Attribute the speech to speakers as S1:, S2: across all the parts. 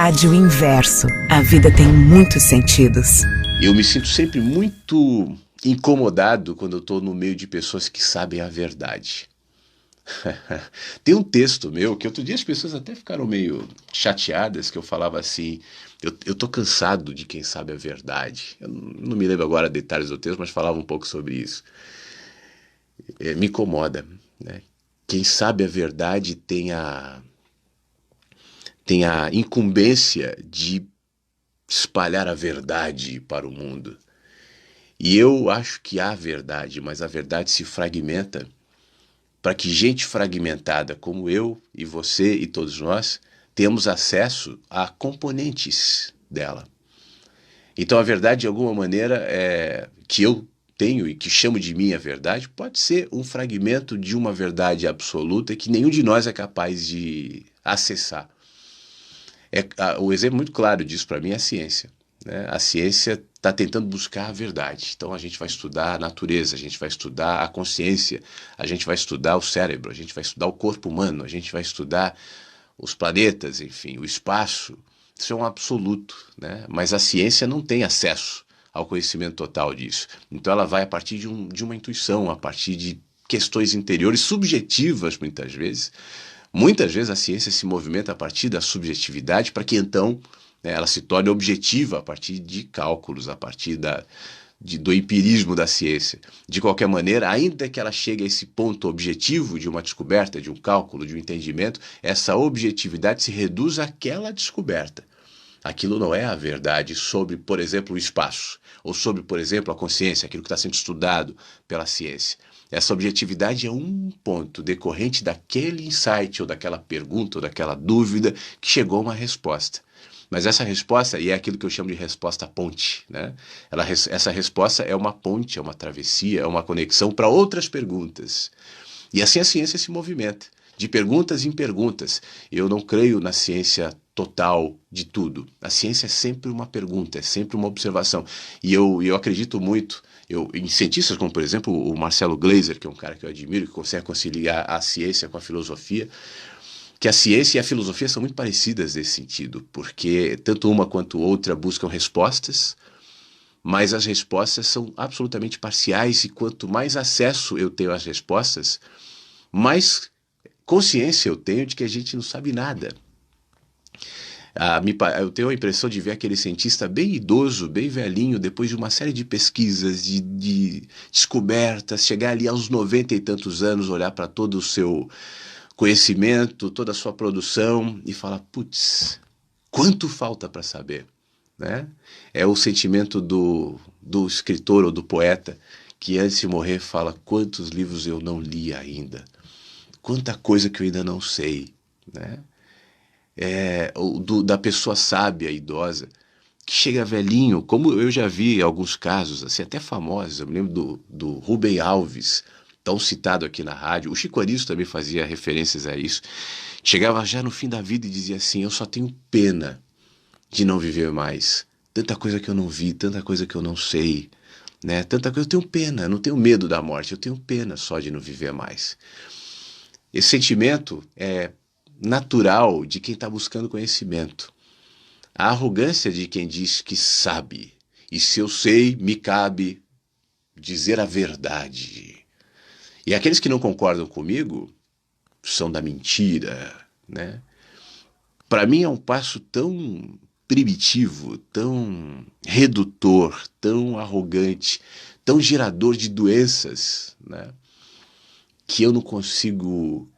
S1: Rádio Inverso. A vida tem muitos sentidos.
S2: Eu me sinto sempre muito incomodado quando eu estou no meio de pessoas que sabem a verdade. Tem um texto meu que outro dia as pessoas até ficaram meio chateadas, que eu falava assim: eu tô cansado de quem sabe a verdade. Eu não me lembro agora detalhes do texto, mas falava um pouco sobre isso. Me incomoda, né? Quem sabe a verdade tem a incumbência de espalhar a verdade para o mundo. E eu acho que há verdade, mas a verdade se fragmenta para que gente fragmentada como eu e você e todos nós temos acesso a componentes dela. Então a verdade, de alguma maneira, que eu tenho e que chamo de minha verdade, pode ser um fragmento de uma verdade absoluta que nenhum de nós é capaz de acessar. O exemplo muito claro disso para mim é a ciência, né? A ciência está tentando buscar a verdade. Então a gente vai estudar a natureza, a gente vai estudar a consciência, a gente vai estudar o cérebro, a gente vai estudar o corpo humano, a gente vai estudar os planetas, enfim, o espaço. Isso é um absoluto, né? Mas a ciência não tem acesso ao conhecimento total disso. Então ela vai a partir de uma intuição, a partir de questões interiores, subjetivas muitas vezes. Muitas vezes a ciência se movimenta a partir da subjetividade para que então, né, ela se torne objetiva a partir de cálculos, a partir do empirismo da ciência. De qualquer maneira, ainda que ela chegue a esse ponto objetivo de uma descoberta, de um cálculo, de um entendimento, essa objetividade se reduz àquela descoberta. Aquilo não é a verdade sobre, por exemplo, o espaço, ou sobre, por exemplo, a consciência, aquilo que está sendo estudado pela ciência. Essa objetividade é um ponto decorrente daquele insight, ou daquela pergunta, ou daquela dúvida que chegou a uma resposta. Mas essa resposta, e é aquilo que eu chamo de resposta ponte, né? Essa resposta é uma ponte, é uma travessia, é uma conexão para outras perguntas. E assim a ciência se movimenta, de perguntas em perguntas. Eu não creio na ciência total de tudo. A ciência é sempre uma pergunta, é sempre uma observação. E eu acredito muito em cientistas como, por exemplo, o Marcelo Gleiser, que é um cara que eu admiro, que consegue conciliar a ciência com a filosofia, que a ciência e a filosofia são muito parecidas nesse sentido, porque tanto uma quanto outra buscam respostas, mas as respostas são absolutamente parciais, e quanto mais acesso eu tenho às respostas, mais consciência eu tenho de que a gente não sabe nada. Eu tenho a impressão de ver aquele cientista bem idoso, bem velhinho, depois de uma série de pesquisas, de descobertas, chegar ali aos 90 e tantos anos, olhar para todo o seu conhecimento, toda a sua produção e falar: putz, quanto falta para saber, né? É o sentimento do escritor ou do poeta que antes de morrer fala: quantos livros eu não li ainda, quanta coisa que eu ainda não sei, né? Da pessoa sábia, idosa, que chega velhinho, como eu já vi alguns casos, assim, até famosos. Eu me lembro do Rubem Alves, tão citado aqui na rádio. O Chico Anísio também fazia referências a isso. Chegava já no fim da vida e dizia assim: eu só tenho pena de não viver mais. Tanta coisa que eu não vi, tanta coisa que eu não sei, né? Tanta coisa, eu tenho pena, eu não tenho medo da morte, eu tenho pena só de não viver mais. Esse sentimento é natural de quem está buscando conhecimento. A arrogância de quem diz que sabe, e se eu sei, me cabe dizer a verdade. E aqueles que não concordam comigo são da mentira, né? Para mim é um passo tão primitivo, tão redutor, tão arrogante, tão gerador de doenças, né? Que eu não consigo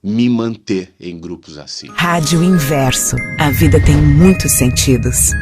S2: me manter em grupos assim.
S1: Rádio Inverso. A vida tem muitos sentidos.